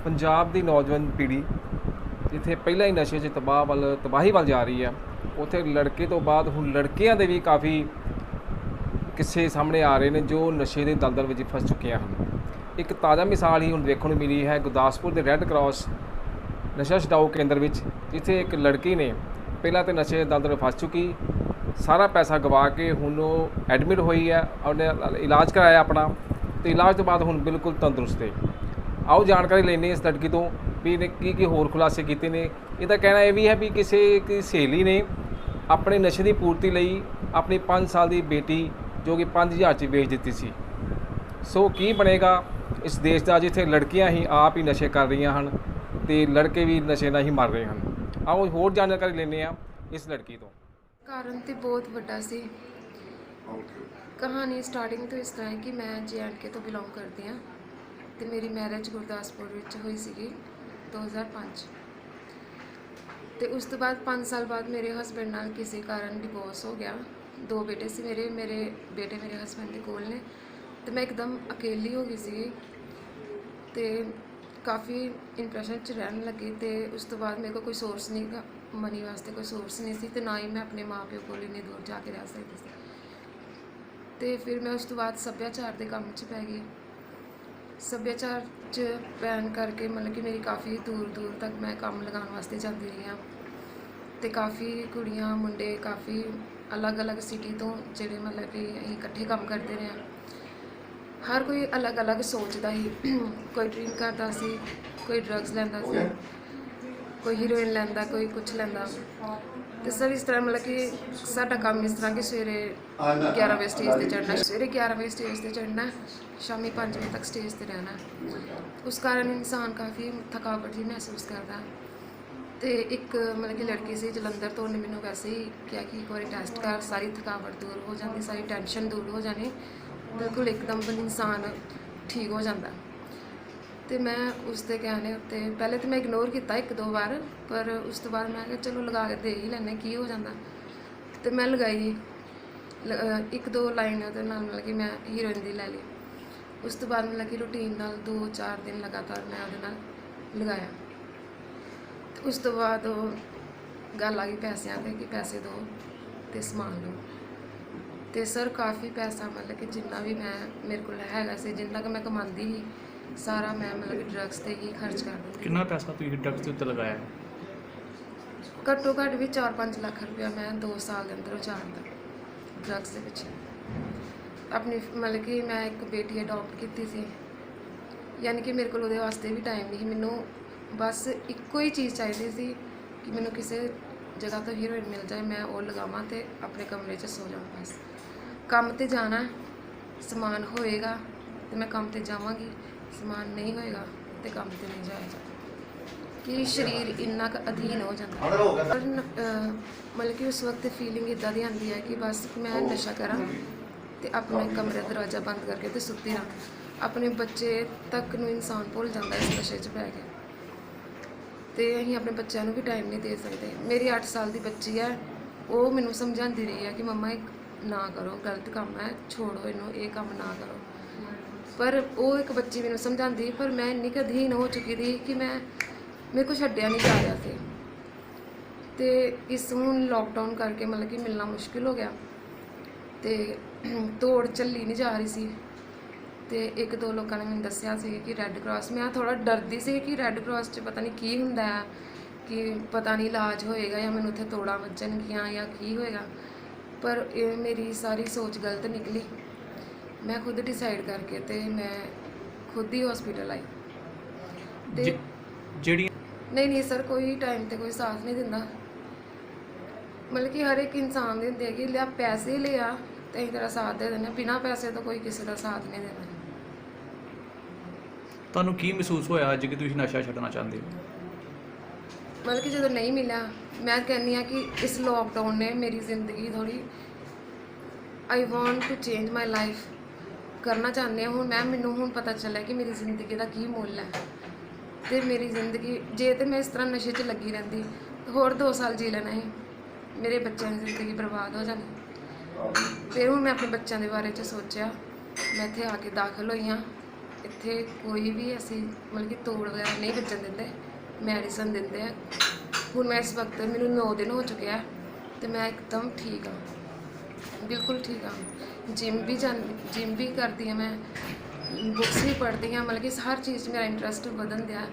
ਪੰਜਾਬ ਦੀ ਨੌਜਵਾਨ ਪੀੜ੍ਹੀ ਜਿੱਥੇ ਪਹਿਲਾਂ ਹੀ ਨਸ਼ੇ 'ਚ ਤਬਾਹੀ ਵੱਲ ਜਾ ਰਹੀ ਹੈ, ਉੱਥੇ ਲੜਕੇ ਤੋਂ ਬਾਅਦ ਹੁਣ ਲੜਕੀਆਂ ਦੇ ਵੀ ਕਾਫੀ ਕਿੱਸੇ ਸਾਹਮਣੇ ਆ ਰਹੇ ਨੇ ਜੋ ਨਸ਼ੇ ਦੇ ਦਲਦਲ ਵਿੱਚ ਫਸ ਚੁੱਕੀਆਂ ਹਨ। ਇੱਕ ਤਾਜ਼ਾ ਮਿਸਾਲ ਹੀ ਹੁਣ ਦੇਖਣ ਨੂੰ ਮਿਲੀ ਹੈ ਗੁਰਦਾਸਪੁਰ ਦੇ ਰੈੱਡ ਕਰਾਸ ਨਸ਼ਾ ਛਡਾਊ ਕੇਂਦਰ ਵਿੱਚ, ਜਿੱਥੇ ਇੱਕ ਲੜਕੀ ਨੇ ਪਹਿਲਾਂ ਤਾਂ ਨਸ਼ੇ ਦੇ ਦਲਦਲ ਫਸ ਚੁੱਕੀ, ਸਾਰਾ ਪੈਸਾ ਗਵਾ ਕੇ ਹੁਣ ਉਹ ਐਡਮਿਟ ਹੋਈ ਹੈ, ਉਹਨੇ ਇਲਾਜ ਕਰਾਇਆ ਆਪਣਾ, ਅਤੇ ਇਲਾਜ ਤੋਂ ਬਾਅਦ ਹੁਣ ਬਿਲਕੁਲ ਤੰਦਰੁਸਤ ਹੈ। ਆਓ ਜਾਣਕਾਰੀ ਲੈਂਦੇ ਇਸ ਲੜਕੀ ਤੋਂ ਵੀ ਇਹਨੇ ਕੀ ਹੋਰ ਖੁਲਾਸੇ ਕੀਤੇ ਨੇ। ਇਹਦਾ ਕਹਿਣਾ ਇਹ ਵੀ ਹੈ ਵੀ ਕਿਸੇ ਦੀ ਸਹੇਲੀ ਨੇ ਆਪਣੇ ਨਸ਼ੇ ਦੀ ਪੂਰਤੀ ਲਈ ਆਪਣੀ 5 ਸਾਲ ਦੀ ਬੇਟੀ ਜੋ ਕਿ 5000 'ਚ ਵੇਚ ਦਿੱਤੀ ਸੀ। ਸੋ ਕੀ ਬਣੇਗਾ ਇਸ ਦੇਸ਼ ਦਾ ਜਿੱਥੇ ਲੜਕੀਆਂ ਹੀ ਆਪ ਹੀ ਨਸ਼ੇ ਕਰ ਰਹੀਆਂ ਹਨ ਅਤੇ ਲੜਕੇ ਵੀ ਨਸ਼ੇ ਨਾਲ ਹੀ ਮਰ ਰਹੇ ਹਨ। ਆਓ ਹੋਰ ਜਾਣਕਾਰੀ ਲੈਂਦੇ ਹਾਂ ਇਸ ਲੜਕੀ ਤੋਂ। ਕਾਰਨ ਤੇ ਬਹੁਤ ਵੱਡਾ ਸੀ। ਕਹਾਣੀ ਸਟਾਰਟਿੰਗ ਤੋਂ ਇਸ ਤਰ੍ਹਾਂ ਹੈ ਕਿ ਮੈਂ JNK ਤੋਂ ਬਿਲੋਂਗ ਕਰਦੀ ਹਾਂ ਅਤੇ ਮੇਰੀ ਮੈਰਿਜ ਗੁਰਦਾਸਪੁਰ ਵਿੱਚ ਹੋਈ ਸੀਗੀ 2005 ਅਤੇ ਉਸ ਤੋਂ ਬਾਅਦ 5 ਸਾਲ ਬਾਅਦ ਮੇਰੇ ਹਸਬੈਂਡ ਨਾਲ ਕਿਸੇ ਕਾਰਨ ਡਿਵੋਰਸ ਹੋ ਗਿਆ। 2 ਬੇਟੇ ਸੀ ਮੇਰੇ ਬੇਟੇ ਮੇਰੇ ਹਸਬੈਂਡ ਦੇ ਕੋਲ ਨੇ ਅਤੇ ਮੈਂ ਇੱਕਦਮ ਅਕੇਲੀ ਹੋ ਗਈ ਸੀ ਅਤੇ ਕਾਫੀ ਇੰਪਰੈਸ਼ਨ 'ਚ ਰਹਿਣ ਲੱਗੀ। ਅਤੇ ਉਸ ਤੋਂ ਬਾਅਦ ਮੇਰੇ ਕੋਲ ਕੋਈ ਸੋਰਸ ਨਹੀਂ ਗਾ, ਮਨੀ ਵਾਸਤੇ ਕੋਈ ਸੋਰਸ ਨਹੀਂ ਸੀ ਅਤੇ ਨਾ ਹੀ ਮੈਂ ਆਪਣੇ ਮਾਂ ਪਿਓ ਕੋਲ ਇੰਨੀ ਦੂਰ ਜਾ ਕੇ ਰਹਿ ਸਕਦੀ ਸੀ। ਅਤੇ ਫਿਰ ਮੈਂ ਉਸ ਤੋਂ ਬਾਅਦ ਸੱਭਿਆਚਾਰ ਦੇ ਕੰਮ 'ਚ ਪੈ ਗਈ। ਸੱਭਿਆਚਾਰ 'ਚ ਪੈਣ ਕਰਕੇ ਮਤਲਬ ਕਿ ਮੇਰੀ ਕਾਫੀ ਦੂਰ ਤੱਕ ਮੈਂ ਕੰਮ ਲਗਾਉਣ ਵਾਸਤੇ ਜਾਂਦੀ ਰਹੀ ਹਾਂ ਅਤੇ ਕਾਫੀ ਕੁੜੀਆਂ ਮੁੰਡੇ ਕਾਫੀ ਅਲੱਗ-ਅਲੱਗ ਸਿਟੀ ਤੋਂ ਜਿਹੜੇ ਮਤਲਬ ਕਿ ਅਸੀਂ ਇਕੱਠੇ ਕੰਮ ਕਰਦੇ ਰਹੇ ਹਾਂ। ਹਰ ਕੋਈ ਅਲੱਗ-ਅਲੱਗ ਸੋਚਦਾ ਸੀ। ਕੋਈ ਡਰਿੰਕ ਕਰਦਾ ਸੀ, ਕੋਈ ਡਰੱਗਸ ਲੈਂਦਾ ਸੀ, ਕੋਈ ਹੀਰੋਇਨ ਲੈਂਦਾ, ਕੋਈ ਕੁਛ ਲੈਂਦਾ। ਅਤੇ ਸਰ ਇਸ ਤਰ੍ਹਾਂ ਮਤਲਬ ਕਿ ਸਾਡਾ ਕੰਮ ਇਸ ਤਰ੍ਹਾਂ ਕਿ ਸਵੇਰੇ 11 ਵਜੇ ਸਟੇਜ 'ਤੇ ਚੜ੍ਹਨਾ, ਸ਼ਾਮੀ 5 ਵਜੇ ਤੱਕ ਸਟੇਜ 'ਤੇ ਰਹਿਣਾ। ਉਸ ਕਾਰਨ ਇਨਸਾਨ ਕਾਫੀ ਥਕਾਵਟ ਹੀ ਮਹਿਸੂਸ ਕਰਦਾ। ਅਤੇ ਇੱਕ ਮਤਲਬ ਕਿ ਲੜਕੀ ਸੀ ਜਲੰਧਰ ਤੋਂ, ਉਹਨੇ ਮੈਨੂੰ ਵੈਸੇ ਹੀ ਕਿਹਾ ਕਿ ਇੱਕ ਵਾਰੀ ਟੈਸਟ ਕਰ, ਸਾਰੀ ਥਕਾਵਟ ਦੂਰ ਹੋ ਜਾਂਦੀ, ਸਾਰੀ ਟੈਨਸ਼ਨ ਦੂਰ ਹੋ ਜਾਣੀ, ਬਿਲਕੁਲ ਇੱਕਦਮ ਇਨਸਾਨ ਠੀਕ ਹੋ ਜਾਂਦਾ। ਅਤੇ ਮੈਂ ਉਸ ਦੇ ਕਹਿਣੇ ਉੱਤੇ ਪਹਿਲੇ ਤਾਂ ਮੈਂ ਇਗਨੋਰ ਕੀਤਾ 1-2 ਵਾਰ, ਪਰ ਉਸ ਤੋਂ ਬਾਅਦ ਮੈਂ ਕਿਹਾ ਚਲੋ ਲਗਾ ਕੇ ਦੇ ਹੀ ਲੈਂਦੇ ਕੀ ਹੋ ਜਾਂਦਾ। ਅਤੇ ਮੈਂ ਲਗਾਈ 1-2 ਲਾਈਨ ਉਹਦੇ ਨਾਲ ਮਤਲਬ ਕਿ ਮੈਂ ਹੀਰੋਇਨ ਦੀ ਲੈ ਲਈ। ਉਸ ਤੋਂ ਬਾਅਦ ਮਤਲਬ ਕਿ ਰੂਟੀਨ ਨਾਲ 2-4 ਦਿਨ ਲਗਾਤਾਰ ਮੈਂ ਉਹਦੇ ਨਾਲ ਲਗਾਇਆ। ਉਸ ਤੋਂ ਬਾਅਦ ਉਹ ਗੱਲ ਆ ਗਈ ਪੈਸਿਆਂ 'ਤੇ ਕਿ ਪੈਸੇ ਦਿਓ ਅਤੇ ਸਮਾਨ ਲਓ। ਅਤੇ ਸਰ ਕਾਫੀ ਪੈਸਾ ਮਤਲਬ ਕਿ ਜਿੰਨਾ ਵੀ ਮੇਰੇ ਕੋਲ ਹੈਗਾ ਸੀ, ਜਿੰਨਾ ਕੁ ਮੈਂ ਕਮਾਉਂਦੀ ਸੀ, ਸਾਰਾ ਮੈਂ ਮਤਲਬ ਕਿ ਡਰੱਗਸ 'ਤੇ ਹੀ ਖਰਚ ਕਰ ਦਿੰਦੀ। ਕਿੰਨਾ ਪੈਸਾ ਤੁਸੀਂ ਡਰੱਗਸ ਦੇ ਉੱਤੇ ਲਗਾਇਆ? ਘੱਟੋ ਘੱਟ ਵੀ 4-5 ਲੱਖ ਰੁਪਇਆ ਮੈਂ 2 ਸਾਲ ਦੇ ਅੰਦਰ ਉਜਾੜਦਾ ਡਰੱਗਸ ਦੇ ਪਿੱਛੇ। ਆਪਣੀ ਮਤਲਬ ਕਿ ਮੈਂ ਇੱਕ ਬੇਟੀ ਅਡੋਪਟ ਕੀਤੀ ਸੀ, ਯਾਨੀ ਕਿ ਮੇਰੇ ਕੋਲ ਉਹਦੇ ਵਾਸਤੇ ਵੀ ਟਾਈਮ ਨਹੀਂ ਸੀ। ਮੈਨੂੰ ਬਸ ਇੱਕੋ ਹੀ ਚੀਜ਼ ਚਾਹੀਦੀ ਸੀ ਕਿ ਮੈਨੂੰ ਕਿਸੇ ਜਗ੍ਹਾ ਤੋਂ ਹੀਰੋਇਨ ਮਿਲ ਜਾਏ, ਮੈਂ ਉਹ ਲਗਾਵਾਂ ਅਤੇ ਆਪਣੇ ਕਮਰੇ 'ਚ ਸੋ ਜਾਵਾਂ। ਬਸ ਕੰਮ 'ਤੇ ਜਾਣਾ, ਸਮਾਨ ਹੋਏਗਾ ਅਤੇ ਮੈਂ ਕੰਮ 'ਤੇ ਜਾਵਾਂਗੀ, ਸਮਾਨ ਨਹੀਂ ਹੋਏਗਾ ਅਤੇ ਕੰਮ 'ਤੇ ਨਹੀਂ ਜਾਇਆ ਜਾਏਗਾ। ਕਿ ਸਰੀਰ ਇੰਨਾ ਕੁ ਅਧੀਨ ਹੋ ਜਾਂਦਾ। ਪਰ ਮਤਲਬ ਕਿ ਉਸ ਵਕਤ ਫੀਲਿੰਗ ਇੱਦਾਂ ਦੀ ਆਉਂਦੀ ਹੈ ਕਿ ਬਸ ਮੈਂ ਨਸ਼ਾ ਕਰਾਂ ਅਤੇ ਆਪਣੇ ਕਮਰੇ ਦਾ ਦਰਵਾਜ਼ਾ ਬੰਦ ਕਰਕੇ ਅਤੇ ਸੁੱਤੀ ਰਹਾਂ। ਆਪਣੇ ਬੱਚੇ ਤੱਕ ਨੂੰ ਇਨਸਾਨ ਭੁੱਲ ਜਾਂਦਾ ਇਸ ਨਸ਼ੇ 'ਚ ਪੈ ਕੇ, ਅਤੇ ਅਸੀਂ ਆਪਣੇ ਬੱਚਿਆਂ ਨੂੰ ਵੀ ਟਾਈਮ ਨਹੀਂ ਦੇ ਸਕਦੇ। ਮੇਰੀ 8 ਸਾਲ ਦੀ ਬੱਚੀ ਹੈ, ਉਹ ਮੈਨੂੰ ਸਮਝਾਉਂਦੀ ਰਹੀ ਹੈ ਕਿ ਮੰਮਾ ਇਹ ਨਾ ਕਰੋ, ਗਲਤ ਕੰਮ ਹੈ, ਛੋੜੋ ਇਹਨੂੰ, ਇਹ ਕੰਮ ਨਾ ਕਰੋ। ਪਰ ਉਹ ਇੱਕ ਬੱਚੀ ਮੈਨੂੰ ਸਮਝਾਉਂਦੀ, ਪਰ ਮੈਂ ਇੰਨੀ ਕੁ ਅਧੀਨ ਹੋ ਚੁੱਕੀ ਸੀ ਕਿ ਮੇਰੇ ਕੋਲ ਛੱਡਿਆ ਨਹੀਂ ਜਾ ਰਿਹਾ ਸੀ। ਅਤੇ ਇਸ ਹੁਣ ਲੋਕਡਾਊਨ ਕਰਕੇ ਮਤਲਬ ਕਿ ਮਿਲਣਾ ਮੁਸ਼ਕਿਲ ਹੋ ਗਿਆ ਅਤੇ ਦੌੜ ਝੱਲੀ ਨਹੀਂ ਜਾ ਰਹੀ ਸੀ। ਅਤੇ 1-2 ਲੋਕਾਂ ਨੇ ਮੈਨੂੰ ਦੱਸਿਆ ਸੀ ਕਿ ਰੈੱਡ ਕਰਾਸ, ਮੈਂ ਥੋੜ੍ਹਾ ਡਰਦੀ ਸੀ ਕਿ ਰੈੱਡ ਕਰਾਸ 'ਚ ਪਤਾ ਨਹੀਂ ਕੀ ਹੁੰਦਾ ਹੈ, ਕਿ ਪਤਾ ਨਹੀਂ ਇਲਾਜ ਹੋਏਗਾ ਜਾਂ ਮੈਨੂੰ ਉੱਥੇ ਤੋੜਾਂ ਵੱਜਣਗੀਆਂ ਜਾਂ ਕੀ ਹੋਏਗਾ। ਪਰ ਇਹ ਮੇਰੀ ਸਾਰੀ ਸੋਚ ਗਲਤ ਨਿਕਲੀ। ਮੈਂ ਖੁਦ ਡਿਸਾਈਡ ਕਰਕੇ ਅਤੇ ਮੈਂ ਖੁਦ ਹੀ ਹਸਪੀਟਲ ਆਈ। ਅਤੇ ਜਿਹੜੀ ਨਹੀਂ ਸਰ, ਕੋਈ ਟਾਈਮ 'ਤੇ ਕੋਈ ਸਾਥ ਨਹੀਂ ਦਿੰਦਾ। ਮਤਲਬ ਕਿ ਹਰ ਇੱਕ ਇਨਸਾਨ ਦੇ ਹੁੰਦੇ ਕਿ ਲਿਆ ਪੈਸੇ ਲਿਆ ਅਤੇ ਅਸੀਂ ਤੇਰਾ ਸਾਥ ਦੇ ਦਿੰਦੇ, ਬਿਨਾਂ ਪੈਸੇ ਤੋਂ ਕੋਈ ਕਿਸੇ ਦਾ ਸਾਥ ਨਹੀਂ ਦੇਣਾ। ਤੁਹਾਨੂੰ ਕੀ ਮਹਿਸੂਸ ਹੋਇਆ ਅੱਜ ਕਿ ਤੁਸੀਂ ਨਸ਼ਾ ਛੱਡਣਾ ਚਾਹੁੰਦੇ ਹੋ? ਮਤਲਬ ਕਿ ਜਦੋਂ ਨਹੀਂ ਮਿਲਿਆ, ਮੈਂ ਕਹਿੰਦੀ ਹਾਂ ਕਿ ਇਸ ਲੋਕਡਾਊਨ ਨੇ ਮੇਰੀ ਜ਼ਿੰਦਗੀ ਥੋੜ੍ਹੀ I want to change my life ਕਰਨਾ ਚਾਹੁੰਦੀ ਹਾਂ। ਮੈਨੂੰ ਹੁਣ ਪਤਾ ਚੱਲਿਆ ਕਿ ਮੇਰੀ ਜ਼ਿੰਦਗੀ ਦਾ ਕੀ ਮੁੱਲ ਹੈ। ਅਤੇ ਮੇਰੀ ਜ਼ਿੰਦਗੀ ਜੇ ਤਾਂ ਮੈਂ ਇਸ ਤਰ੍ਹਾਂ ਨਸ਼ੇ 'ਚ ਲੱਗੀ ਰਹਿੰਦੀ ਹੋਰ 2 ਸਾਲ ਜੀ ਲੈਣਾ ਸੀ, ਮੇਰੇ ਬੱਚਿਆਂ ਦੀ ਜ਼ਿੰਦਗੀ ਬਰਬਾਦ ਹੋ ਜਾਣੀ। ਫਿਰ ਹੁਣ ਮੈਂ ਆਪਣੇ ਬੱਚਿਆਂ ਦੇ ਬਾਰੇ 'ਚ ਸੋਚਿਆ, ਮੈਂ ਇੱਥੇ ਆ ਕੇ ਦਾਖਲ ਹੋਈ ਹਾਂ ਇੱਥੇ ਕੋਈ ਵੀ ਅਸੀਂ ਮਤਲਬ ਕਿ ਤੋੜ ਵਗੈਰਾ ਨਹੀਂ ਵੱਜਣ ਦਿੰਦੇ, ਮੈਡੀਸਨ ਦਿੰਦੇ ਆ। ਹੁਣ ਮੈਂ ਇਸ ਵਕਤ ਮੈਨੂੰ 9 ਦਿਨ ਹੋ ਚੁੱਕੇ ਆ ਤੇ ਮੈਂ ਇੱਕਦਮ ਠੀਕ ਹਾਂ, ਬਿਲਕੁਲ ਠੀਕ ਹਾਂ। ਜਿਮ ਵੀ ਕਰਦੀ ਹਾਂ, ਮੈਂ ਬੁੱਕਸ ਵੀ ਪੜ੍ਹਦੀ ਹਾਂ, ਮਤਲਬ ਕਿ ਹਰ ਚੀਜ਼ 'ਚ ਮੇਰਾ ਇੰਟਰਸਟ ਵਧਣ ਦਿਆ।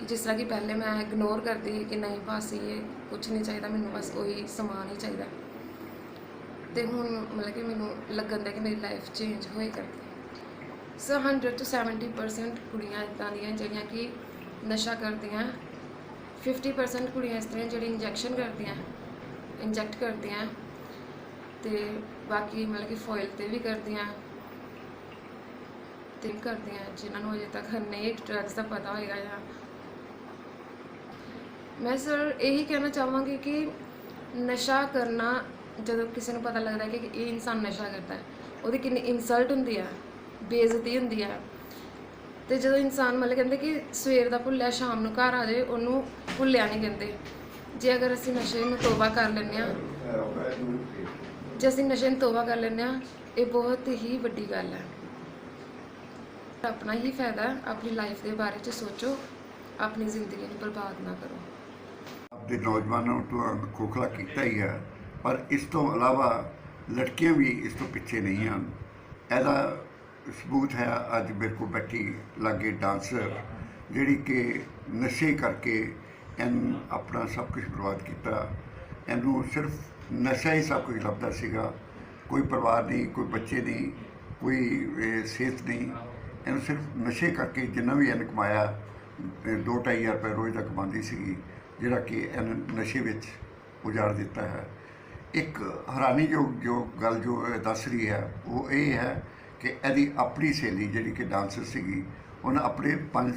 ਜਿਸ ਤਰ੍ਹਾਂ ਕਿ ਪਹਿਲੇ ਮੈਂ ਇਗਨੋਰ ਕਰਦੀ ਸੀ ਕਿ ਨਹੀਂ ਬਸ ਇਹ ਕੁਝ ਨਹੀਂ ਚਾਹੀਦਾ ਮੈਨੂੰ, ਬਸ ਉਹੀ ਸਮਾਨ ਹੀ ਚਾਹੀਦਾ, ਤੇ ਹੁਣ ਮਤਲਬ ਕਿ ਮੈਨੂੰ ਲੱਗਣ ਦਿਆ ਕਿ ਮੇਰੀ ਲਾਈਫ ਚੇਂਜ ਹੋਏ ਕਰਦੀ। ਸੋ 100 to 70% ਕੁੜੀਆਂ ਇੱਦਾਂ ਦੀਆਂ ਜਿਹੜੀਆਂ ਕਿ ਨਸ਼ਾ ਕਰਦੀਆਂ, 50% ਕੁੜੀਆਂ ਇਸ ਤਰ੍ਹਾਂ ਜਿਹੜੀ ਇੰਜੈਕਟ ਕਰਦੀਆਂ, ਤੇ ਬਾਕੀ ਮਤਲਬ ਕਿ ਫੋਇਲ ਤੇ ਵੀ ਕਰਦੀਆਂ ਜਿਨ੍ਹਾਂ ਨੂੰ ਅਜੇ ਤੱਕ ਨਹੀਂ ਡਰੱਗਸ ਦਾ ਪਤਾ ਹੋਏਗਾ। ਜਾਂ ਮੈਂ ਸਰ ਇਹੀ ਕਹਿਣਾ ਚਾਹਾਂਗੀ ਕਿ ਨਸ਼ਾ ਕਰਨਾ, ਜਦੋਂ ਕਿਸੇ ਨੂੰ ਪਤਾ ਲੱਗਦਾ ਕਿ ਇਹ ਇਨਸਾਨ ਨਸ਼ਾ ਕਰਦਾ ਹੈ, ਉਹਦੀ ਕਿੰਨੀ ਇਨਸਲਟ ਹੁੰਦੀ ਹੈ, ਬੇਇੱਜ਼ਤੀ ਹੁੰਦੀ ਹੈ। ਤੇ ਜਦੋਂ ਇਨਸਾਨ ਮਤਲਬ ਕਹਿੰਦੇ ਕਿ ਸਵੇਰ ਦਾ ਭੁੱਲਿਆ ਸ਼ਾਮ ਨੂੰ ਘਰ ਆ ਜਾਏ, ਉਹਨੂੰ ਭੁੱਲਿਆ ਨਹੀਂ ਕਹਿੰਦੇ। ਜੇ ਅਗਰ ਅਸੀਂ ਨਸ਼ੇ ਨੂੰ ਤੋਬਾ ਕਰ ਲੈਂਦੇ ਹਾਂ, ਇਹ ਬਹੁਤ ਹੀ ਵੱਡੀ ਗੱਲ ਹੈ। ਆਪਣਾ ਹੀ ਫਾਇਦਾ ਹੈ, ਆਪਣੀ ਲਾਈਫ ਦੇ ਬਾਰੇ 'ਚ ਸੋਚੋ, ਆਪਣੀ ਜ਼ਿੰਦਗੀ ਨੂੰ ਬਰਬਾਦ ਨਾ ਕਰੋ। ਆਪਣੇ ਨੌਜਵਾਨਾਂ ਨੂੰ ਤਾਂ ਖੋਖਲਾ ਕੀਤਾ ਹੀ ਹੈ, ਪਰ ਇਸ ਤੋਂ ਇਲਾਵਾ ਲੜਕੀਆਂ ਵੀ ਇਸ ਤੋਂ ਪਿੱਛੇ ਨਹੀਂ ਹਨ। ਇਹਦਾ ਸਬੂਤ ਹੈ ਅੱਜ ਮੇਰੇ ਕੋਲ ਬੈਠੀ ਲਾਗੇ ਡਾਂਸਰ, ਜਿਹੜੀ ਕਿ ਨਸ਼ੇ ਕਰਕੇ ਇਹਨੂੰ ਆਪਣਾ ਸਭ ਕੁਝ ਬਰਬਾਦ ਕੀਤਾ। ਇਹਨੂੰ ਸਿਰਫ ਨਸ਼ਾ ਹੀ ਸਭ ਕੁਝ ਲੱਭਦਾ ਸੀਗਾ, ਕੋਈ ਪਰਿਵਾਰ ਨਹੀਂ, ਕੋਈ ਬੱਚੇ ਨਹੀਂ, ਕੋਈ ਸਿਹਤ ਨਹੀਂ। ਇਹਨੂੰ ਸਿਰਫ ਨਸ਼ੇ ਕਰਕੇ ਜਿੰਨਾ ਵੀ ਇਹਨੇ ਕਮਾਇਆ 2-2.5 ਰੁਪਏ ਰੋਜ਼ ਦਾ ਕਮਾਉਂਦੀ ਸੀਗੀ, ਜਿਹੜਾ ਕਿ ਇਹਨੇ ਨਸ਼ੇ ਵਿੱਚ ਉਜਾੜ ਦਿੱਤਾ ਹੈ। ਇੱਕ ਹੈਰਾਨੀਯੋਗ ਗੱਲ ਜੋ ਇਹ ਦੱਸ ਰਹੀ ਹੈ ਉਹ ਇਹ ਹੈ ਕਿ ਇਹਦੀ ਆਪਣੀ ਸਹੇਲੀ ਜਿਹੜੀ ਕਿ ਡਾਂਸਰ ਸੀਗੀ, ਉਹਨੇ ਆਪਣੇ 5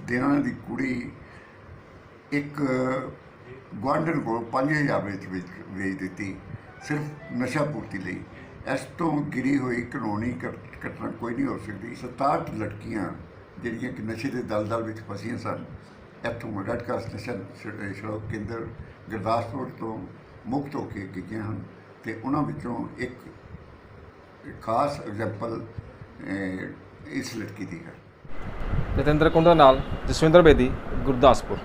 ਦਿਨਾਂ ਦੀ ਕੁੜੀ ਇੱਕ ਗੁਆਂਢਣ ਕੋਲ 5000 ਵਿੱਚ ਵੇਚ ਦਿੱਤੀ, ਸਿਰਫ ਨਸ਼ਾ ਪੂਰਤੀ ਲਈ। ਇਸ ਤੋਂ ਗਿਰੀ ਹੋਈ ਕਾਨੂੰਨੀ ਘਟਨਾ ਕੋਈ ਨਹੀਂ ਹੋ ਸਕਦੀ। 67 ਲੜਕੀਆਂ ਜਿਹੜੀਆਂ ਕਿ ਨਸ਼ੇ ਦੇ ਦਲਦਲ ਵਿੱਚ ਫਸੀਆਂ ਸਨ, ਇੱਥੋਂ ਰੈੱਡ ਕਰਾਸ ਨਸ਼ਾ ਛੁਡਾਊ ਕੇਂਦਰ ਗੁਰਦਾਸਪੁਰ ਤੋਂ ਮੁਕਤ ਹੋ ਕੇ ਗਈਆਂ ਹਨ, ਅਤੇ ਉਹਨਾਂ ਵਿੱਚੋਂ ਇੱਕ ਖਾਸ ਐਗਜ਼ੈਂਪਲ ਇਸ ਲੜਕੀ ਦੀ ਹੈ। ਜਤਿੰਦਰ ਕੁੰਡਾ ਨਾਲ ਜਸਵਿੰਦਰ ਬੇਦੀ, ਗੁਰਦਾਸਪੁਰ।